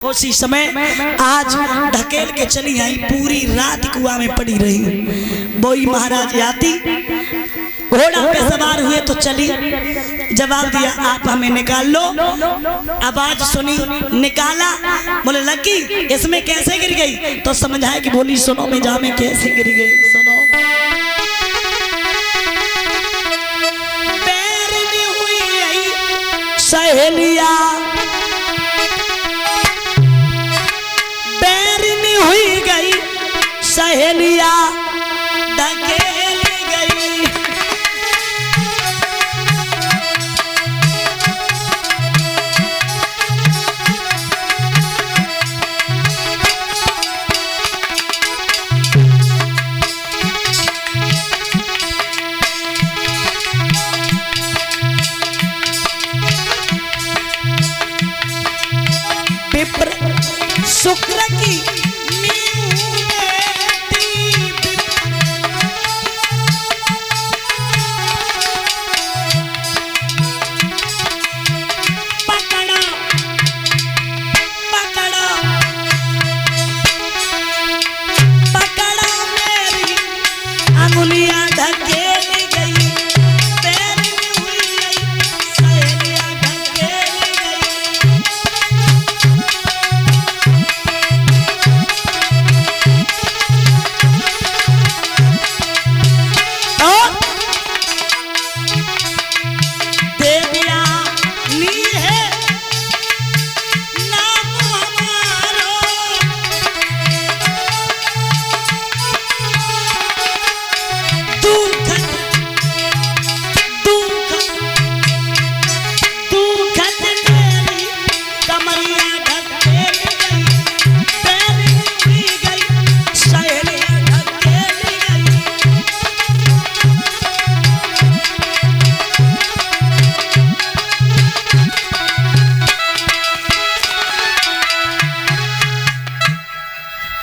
उसी समय आज ढकेल के चली आई, पूरी रात कुआं में पड़ी रही। बोई महाराज आती, घोड़ा पे सवार हुए तो चली। जवाब दिया आप हमें निकाल लो। आवाज सुनी, निकाला। बोले लकी इसमें कैसे गिर गई? तो समझाया कि बोली सुनो मैं जा में कैसे गिर गई सुनो। पैर में हुई सहेलिया, हुई गई सहेलिया ढकेल गई। विप्र शुक्र की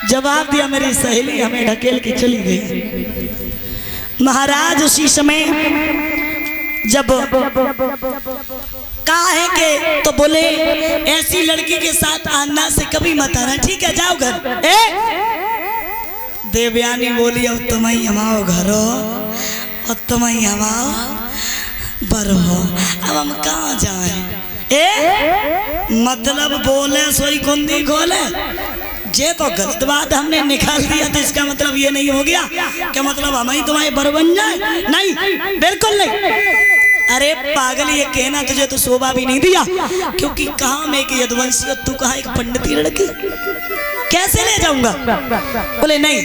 जवाब दिया मेरी सहेली हमें ढकेल के चली गई। महाराज उसी समय जब कहा है कि तो बोले ऐसी लड़की के साथ आना से कभी मत आना, ठीक है जाओ घर। देवयानी बोली अब तुम ही हमाओ घरो और तुम ही हमाओ बरो, अब हम कहाँ जाए? मतलब बोले सोई कुंदी खोले। ये तो गलत बात हमने निकाल दिया, तो इसका मतलब ये नहीं हो गया क्या मतलब हम ही तुम्हारे बर बन जाए? नहीं, बिल्कुल नहीं। अरे पागल, ये कहना तुझे तो शोभा भी नहीं दिया, क्योंकि कहा मैं एक यदुवंशी और तू कहा एक पंडित लड़की, कैसे ले जाऊंगा? बोले नहीं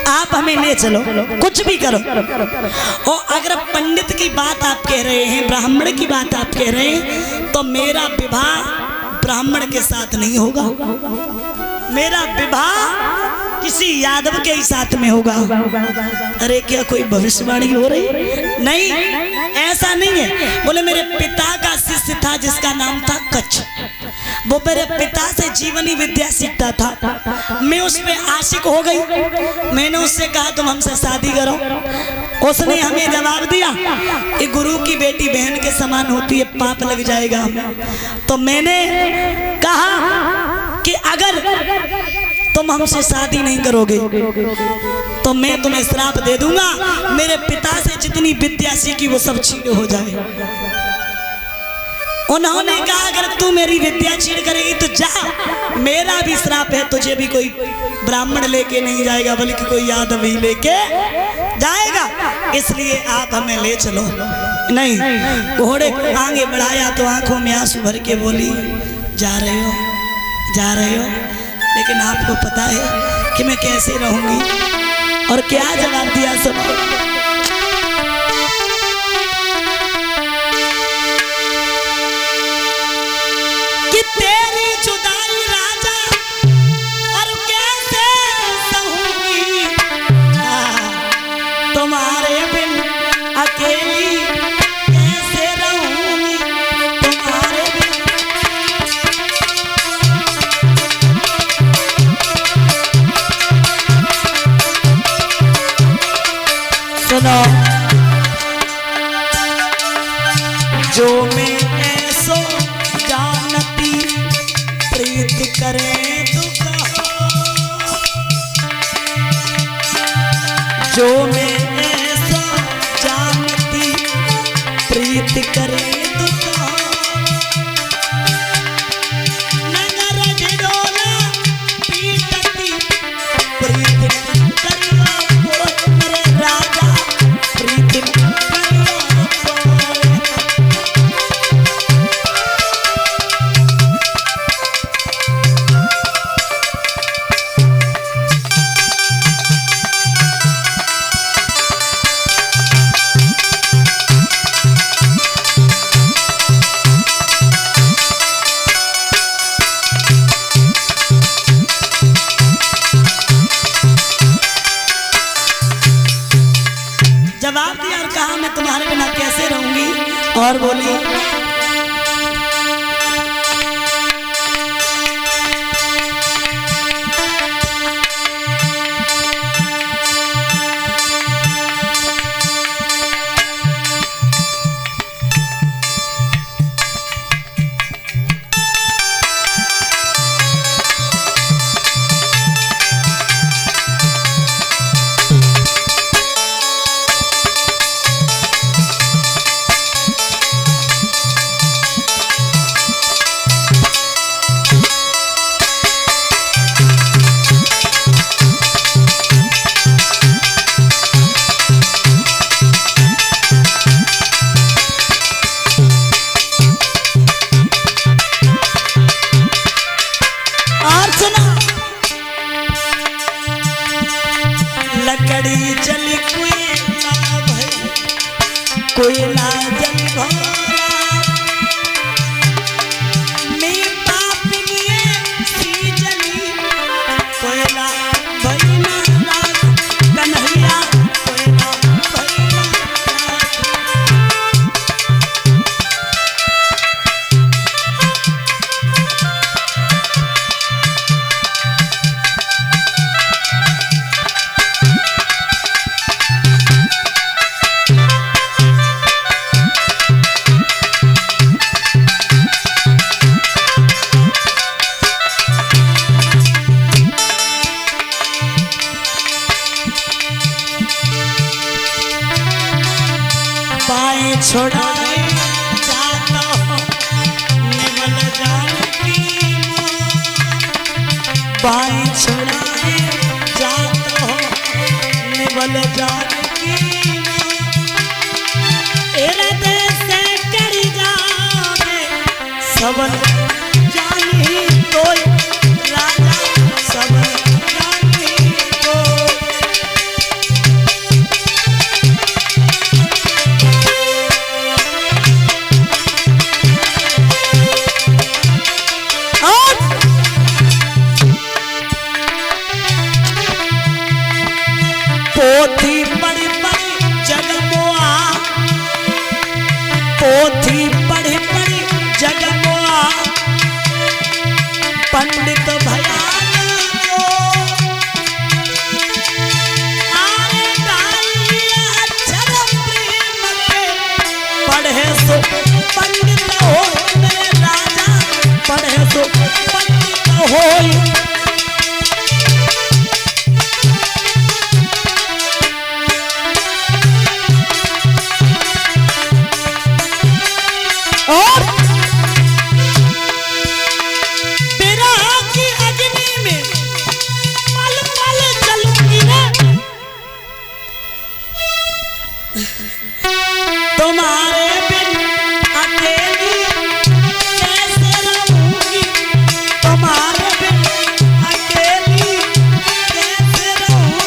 आप हमें ले चलो, कुछ भी करो। और अगर पंडित की बात आप कह रहे हैं, ब्राह्मण की बात आप कह रहे हैं, तो मेरा विवाह ब्राह्मण के साथ नहीं होगा, मेरा विवाह किसी यादव के ही साथ में होगा। अरे क्या कोई भविष्यवाणी हो रही? नहीं, ऐसा नहीं है। बोले मेरे पिता का शिष्य था जिसका नाम था कच्छ, वो मेरे पिता से जीवनी विद्या सीखता था। मैं उस पे आशिक हो गई, मैंने उससे कहा तुम हमसे शादी करो। उसने हमें जवाब दिया कि गुरु की बेटी बहन के समान होती है, पाप लग जाएगा हमें। तो मैंने कहा कि अगर तुम हमसे शादी नहीं करोगे तो मैं तुम्हें श्राप दे दूंगा, मेरे पिता से जितनी विद्या सीखी वो सब छीन हो जाए। उन्होंने कहा अगर तू मेरी विद्या छीन करेगी तो जा, मेरा भी श्राप है, तुझे भी कोई ब्राह्मण लेके नहीं जाएगा बल्कि कोई यादव ही लेके जाएगा, इसलिए आप हमें ले चलो। नहीं, घोड़े आगे बढ़ाया तो आंखों में आंसू भर के बोली जा रहे हो, जा रहे हो, लेकिन आपको पता है कि मैं कैसे रहूंगी? और क्या जवाब दिया सुनो। कि तेरी जुदाई राजा और कैसे सहूंगी, तुम्हारे बिन अकेली कैसे रहूंगी, तुम्हारे बिन। करे दुख जो मैं ऐसा जानती प्रीत करे जवाब दिया और कहा मैं तुम्हारे बिना कैसे रहूंगी। और बोली लकड़ी जल कोयला जल मैं पाप लिए सी जली कोयला भैया कन्हैया कोयला भैया बाएं छोड़ाए जाता हो निवल जानकी बाएं छोड़ाए जाता हो निवल जानकी इरादे से कर जावे सबन जानी कोई राजा सबन जानी कोई पोथी पढ़ी पढ़ी जगमोआ पोथी पढ़ी पढ़ी जगमोआ पंडित भयान को आरे डालिया अक्षर प्रेम के पढ़े सो पंडित हो मेरे राजा पढ़े सो पंडित हो और विरह की अग्नि में पल पल जलूंगी मैं तुम्हारे बिन अकेली कैसे रहूंगी तुम्हारे बिन अकेली कैसे रहूंगी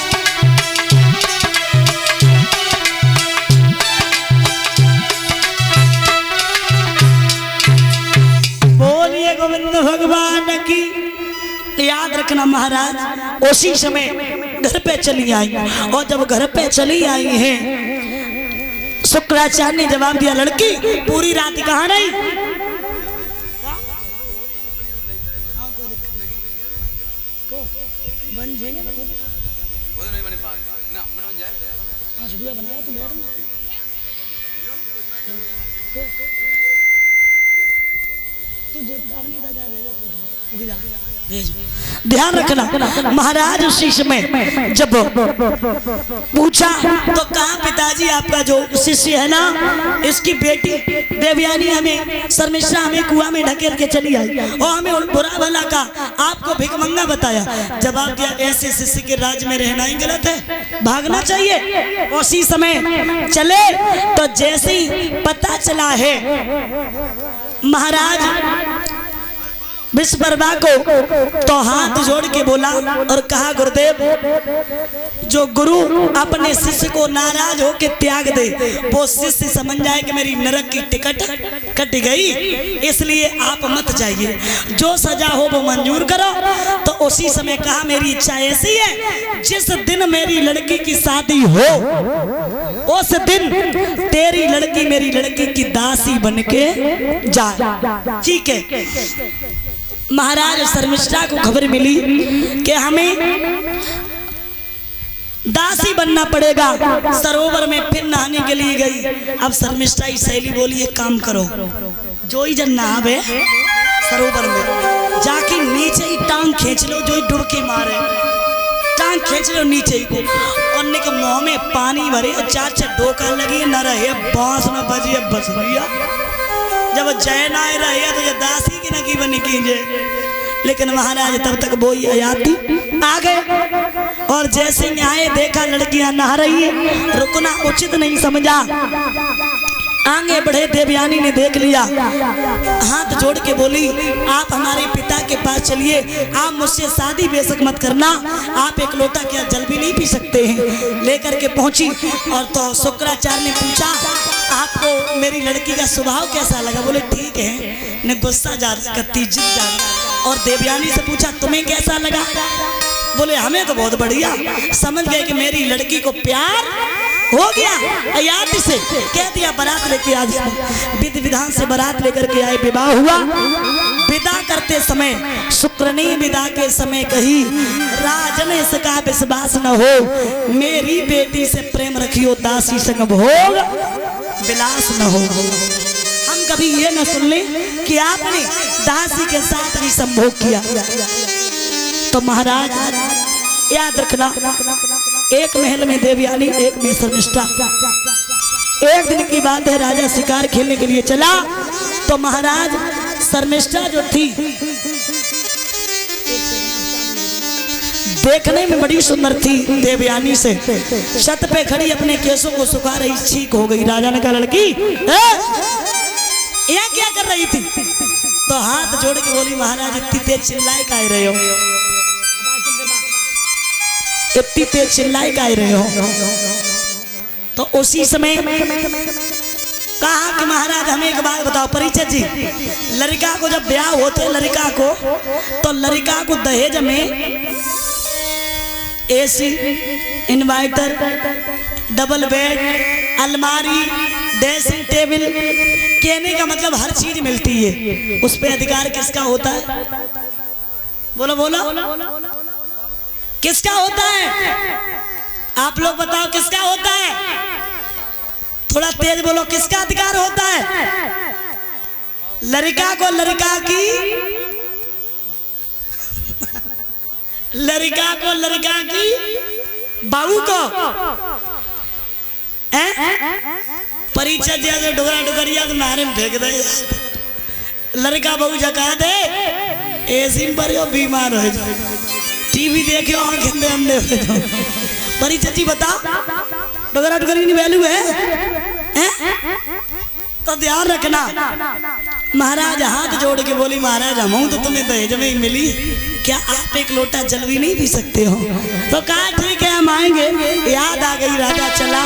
बोलिए गोविंद भगवान की। याद रखना महाराज उसी समय घर पे चली आई और जब घर पे चली आई है शुक्राचार्य ने जवाब दिया लड़की पूरी रात कहाँ रही ध्यान रखना। महाराज उसी समय जब पूछा तो कहा पिताजी आपका जो शिष्य है ना, इसकी बेटी देवयानी हमें शर्मिष्ठा हमें कुआं में ढकेल के चली आई और हमें बुरा भला का आपको भिखमंगा बताया। जवाब दिया ऐसे शिष्य के राज में रहना ही गलत है, भागना चाहिए। उसी समय चले तो जैसे ही पता चला है महाराज विश्वकर्मा को, तो हाथ जोड़ के बोला और कहा गुरुदेव, जो गुरु अपने शिष्य को नाराज होकर त्याग दे वो शिष्य समझ जाए कि मेरी नरक की टिकट कट गई, इसलिए आप मत जाइए, जो सजा हो वो मंजूर करो। तो उसी समय कहा मेरी इच्छा ऐसी है, जिस दिन मेरी लड़की की शादी हो उस दिन तेरी लड़की मेरी लड़की की दासी बन के जाए। ठीक है। महाराज शर्मिष्ठा को खबर मिली कि हमें दासी बनना पड़ेगा। सरोवर में फिर नहाने के लिए गई। अब शर्मिष्ठा की सहेली बोली एक काम करो, जो ही जन नहावे सरोवर में जाके नीचे ही टांग खींच लो, जो ही डुबकी मारे टांग खींच लो नीचे ही को, और निक मुंह में पानी भरे और चार चार डोका लगी न रहे, बांस न बजे बसरिया, जब जय ना रहे तो दासी की न की बन कीजिए। लेकिन महाराज तब तक वो आती आ गए और जैसे आए देखा लड़कियां नहा रही है, रुकना उचित नहीं समझा, आगे बढ़े। देवयानी ने देख लिया, हाथ जोड़ के बोली आप हमारे पिता के पास चलिए, आप मुझसे शादी बेशक मत करना, आप एक लोटा क्या जल भी नहीं पी सकते हैं। लेकर के पहुंची और तो शुक्राचार्य ने पूछा आपको मेरी लड़की का स्वभाव कैसा लगा? बोले ठीक है, ने गुस्सा जारी करती जिद जारी। और देवयानी से पूछा तुम्हें कैसा लगा? बोले हमें तो बहुत बढ़िया। समझ गए कि मेरी लड़की को प्यार हो गया। याद से कह दिया बारात लेके आ जाओ। विधि विधान से बारात लेकर के आए, विवाह हुआ। विदा करते समय शुक्रनी विदा के समय कही राजन इसका विश्वास न हो, मेरी बेटी से प्रेम रखियो, दासी संग भोग विलास न हो। हम कभी ये न सुन ले कि आपने दासी के साथ भी संभोग किया। तो महाराज याद रखना, एक महल में देवयानी, एक में शर्मिष्ठा। एक दिन की बात है, राजा शिकार खेलने के लिए चला तो महाराज शर्मिष्ठा जो थी देखने में बड़ी सुंदर थी, देवयानी से छत पे खड़ी अपने केसों को सुखा रही, छींक हो गई। राजा ने कहा लड़की यह क्या कर रही थी? तो हाथ जोड़ के बोली महाराज इतनी तेज चिल्लाए का रहे हो, इतनी तेज चिल्लाई का रहे हो। तो उसी समय कहा कि महाराज हमें एक बात बताओ, परिचय जी, लड़का को जब ब्याह होते लड़का को, तो लड़का को दहेज में एसी, इन्वर्टर, डबल बेड, अलमारी, ड्रेसिंग टेबल, कहने का मतलब हर चीज मिलती है। उस पे अधिकार किसका होता है? बोलो बोलो, किसका होता है? आप लोग बताओ किसका होता है? थोड़ा तेज बोलो, किसका अधिकार होता है? लड़का को लड़का की, लड़का को लड़का की बहू को परिचय दिया जो डुगरा डुगरिया तो नारे में फेंक दे। लड़का बहू जगा दे, एसी पर यो बीमार हो जाए, टीवी देखे आंखें अंधे हो जाओ। परिचय जी बता, डुगरा डुगरी की वैल्यू है? तो ध्यान रखना। महाराज हाथ जोड़ के बोली महाराज हम तो तुम्हें दहेज में ही मिली, क्या आप एक लोटा जल भी नहीं पी सकते हो? तो कहा ठीक है हम आएंगे। याद आ गई, राजा चला